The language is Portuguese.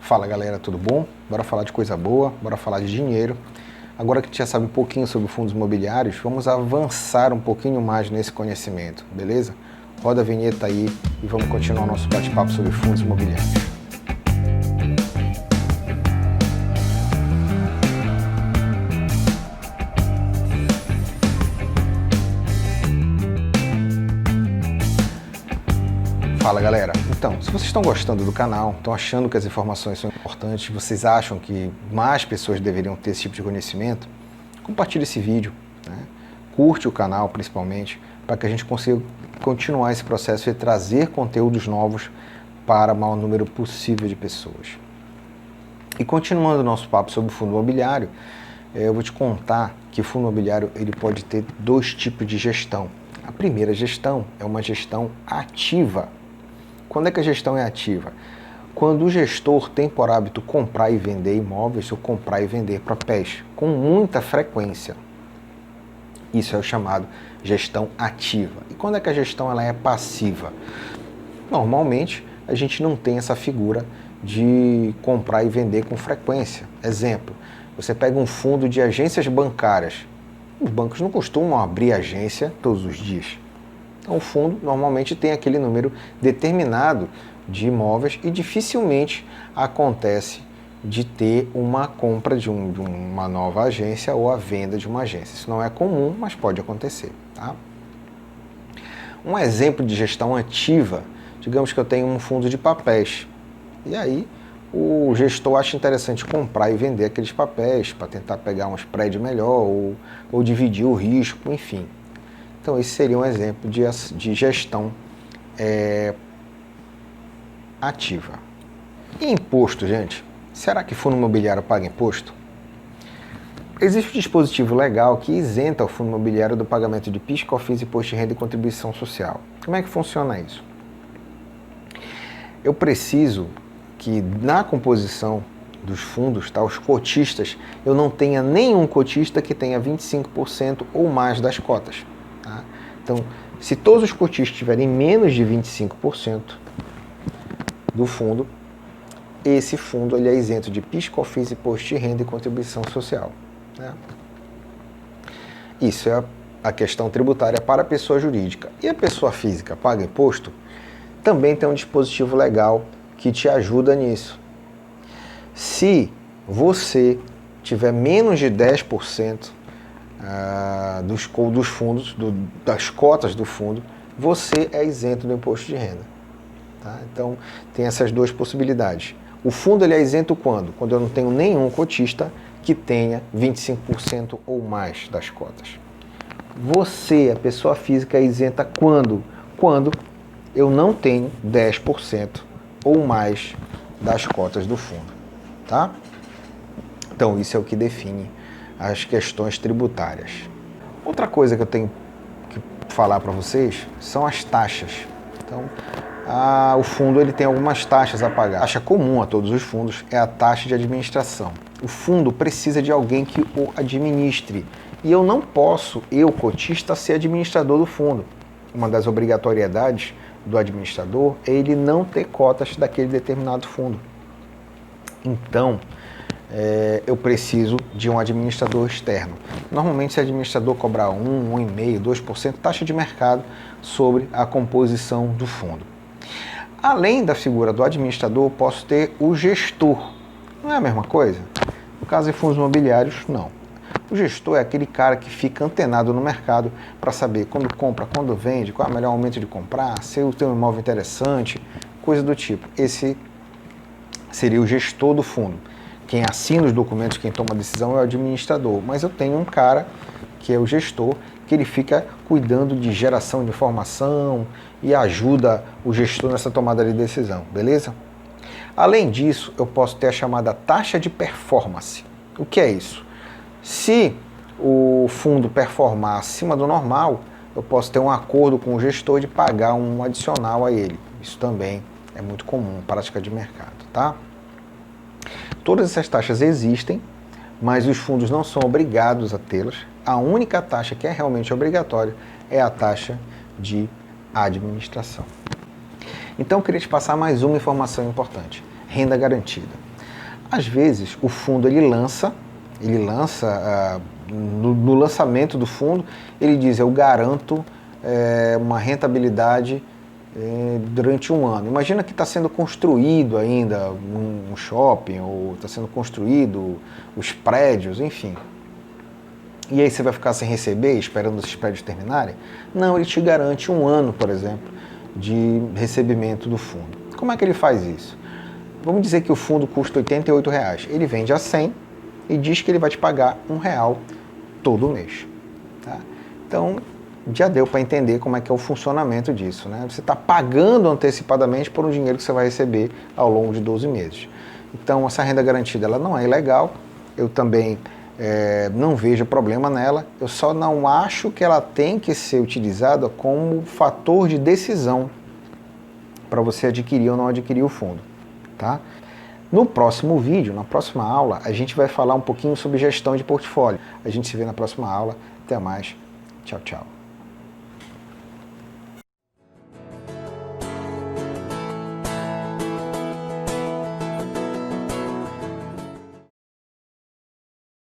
Fala galera, tudo bom? Bora falar de coisa boa, bora falar de dinheiro. Agora que a gente já sabe um pouquinho sobre fundos imobiliários, vamos avançar um pouquinho mais nesse conhecimento, beleza? Roda a vinheta aí e vamos continuar o nosso bate-papo sobre fundos imobiliários. Fala galera, então, se vocês estão gostando do canal, estão achando que as informações são importantes, vocês acham que mais pessoas deveriam ter esse tipo de conhecimento, compartilhe esse vídeo, né? Curte o canal principalmente, para que a gente consiga continuar esse processo e trazer conteúdos novos para o maior número possível de pessoas. E continuando o nosso papo sobre o fundo imobiliário, eu vou te contar que o fundo imobiliário ele pode ter dois tipos de gestão. A primeira gestão é uma gestão ativa. Quando é que a gestão é ativa? Quando o gestor tem por hábito comprar e vender imóveis ou comprar e vender papéis com muita frequência. Isso é o chamado gestão ativa. E quando é que a gestão ela é passiva? Normalmente a gente não tem essa figura de comprar e vender com frequência. Exemplo, você pega um fundo de agências bancárias. Os bancos não costumam abrir agência todos os dias. Então, o fundo normalmente tem aquele número determinado de imóveis e dificilmente acontece de ter uma compra de uma nova agência ou a venda de uma agência. Isso não é comum, mas pode acontecer. Tá? Um exemplo de gestão ativa, digamos que eu tenho um fundo de papéis e aí o gestor acha interessante comprar e vender aqueles papéis para tentar pegar um spread melhor ou dividir o risco, enfim. Então, esse seria um exemplo de gestão ativa. E imposto, gente? Será que fundo imobiliário paga imposto? Existe um dispositivo legal que isenta o fundo imobiliário do pagamento de PIS, COFINS, imposto de renda e contribuição social. Como é que funciona isso? Eu preciso que na composição dos fundos, tá, os cotistas, eu não tenha nenhum cotista que tenha 25% ou mais das cotas. Tá? Então, se todos os cotistas tiverem menos de 25% do fundo, esse fundo ele é isento de PIS, COFINS, imposto de renda e contribuição social. Né? Isso é a questão tributária para a pessoa jurídica. E a pessoa física paga imposto? Também tem um dispositivo legal que te ajuda nisso. Se você tiver menos de 10% dos fundos, das cotas do fundo, você é isento do imposto de renda. Tá? Então, tem essas duas possibilidades. O fundo ele é isento quando? Quando eu não tenho nenhum cotista que tenha 25% ou mais das cotas. Você, a pessoa física, é isenta quando? Quando eu não tenho 10% ou mais das cotas do fundo. Tá? Então, isso é o que define as questões tributárias. Outra coisa que eu tenho que falar para vocês são as taxas. Então, o fundo ele tem algumas taxas a pagar. A taxa comum a todos os fundos é a taxa de administração. O fundo precisa de alguém que o administre. E eu não posso, cotista, ser administrador do fundo. Uma das obrigatoriedades do administrador é ele não ter cotas daquele determinado fundo. Então, eu preciso de um administrador externo. Normalmente, esse administrador cobra 1,5%, 2% taxa de mercado sobre a composição do fundo. Além da figura do administrador, eu posso ter o gestor. Não é a mesma coisa? No caso de fundos imobiliários, não. O gestor é aquele cara que fica antenado no mercado para saber quando compra, quando vende, qual é o melhor momento de comprar, se eu tenho um imóvel interessante, coisa do tipo. Esse seria o gestor do fundo. Quem assina os documentos, quem toma a decisão é o administrador. Mas eu tenho um cara que é o gestor, que ele fica cuidando de geração de informação e ajuda o gestor nessa tomada de decisão, beleza? Além disso, eu posso ter a chamada taxa de performance. O que é isso? Se o fundo performar acima do normal, eu posso ter um acordo com o gestor de pagar um adicional a ele. Isso também é muito comum, prática de mercado, tá? Todas essas taxas existem, mas os fundos não são obrigados a tê-las. A única taxa que é realmente obrigatória é a taxa de administração. Então, eu queria te passar mais uma informação importante. Renda garantida. Às vezes o fundo ele lança no lançamento do fundo, ele diz, eu garanto uma rentabilidade durante um ano. Imagina que está sendo construído ainda um shopping, ou está sendo construído os prédios, enfim. E aí você vai ficar sem receber, esperando esses prédios terminarem? Não, ele te garante um ano, por exemplo, de recebimento do fundo. Como é que ele faz isso? Vamos dizer que o fundo custa R$ 88,00. Ele vende a 100 e diz que ele vai te pagar R$ 1 todo mês. Tá? Então, já deu para entender como é que é o funcionamento disso. Né? Você está pagando antecipadamente por um dinheiro que você vai receber ao longo de 12 meses. Então, essa renda garantida ela não é ilegal. Eu também não vejo problema nela. Eu só não acho que ela tem que ser utilizada como fator de decisão para você adquirir ou não adquirir o fundo. Tá? No próximo vídeo, na próxima aula, a gente vai falar um pouquinho sobre gestão de portfólio. A gente se vê na próxima aula. Até mais. Tchau, tchau.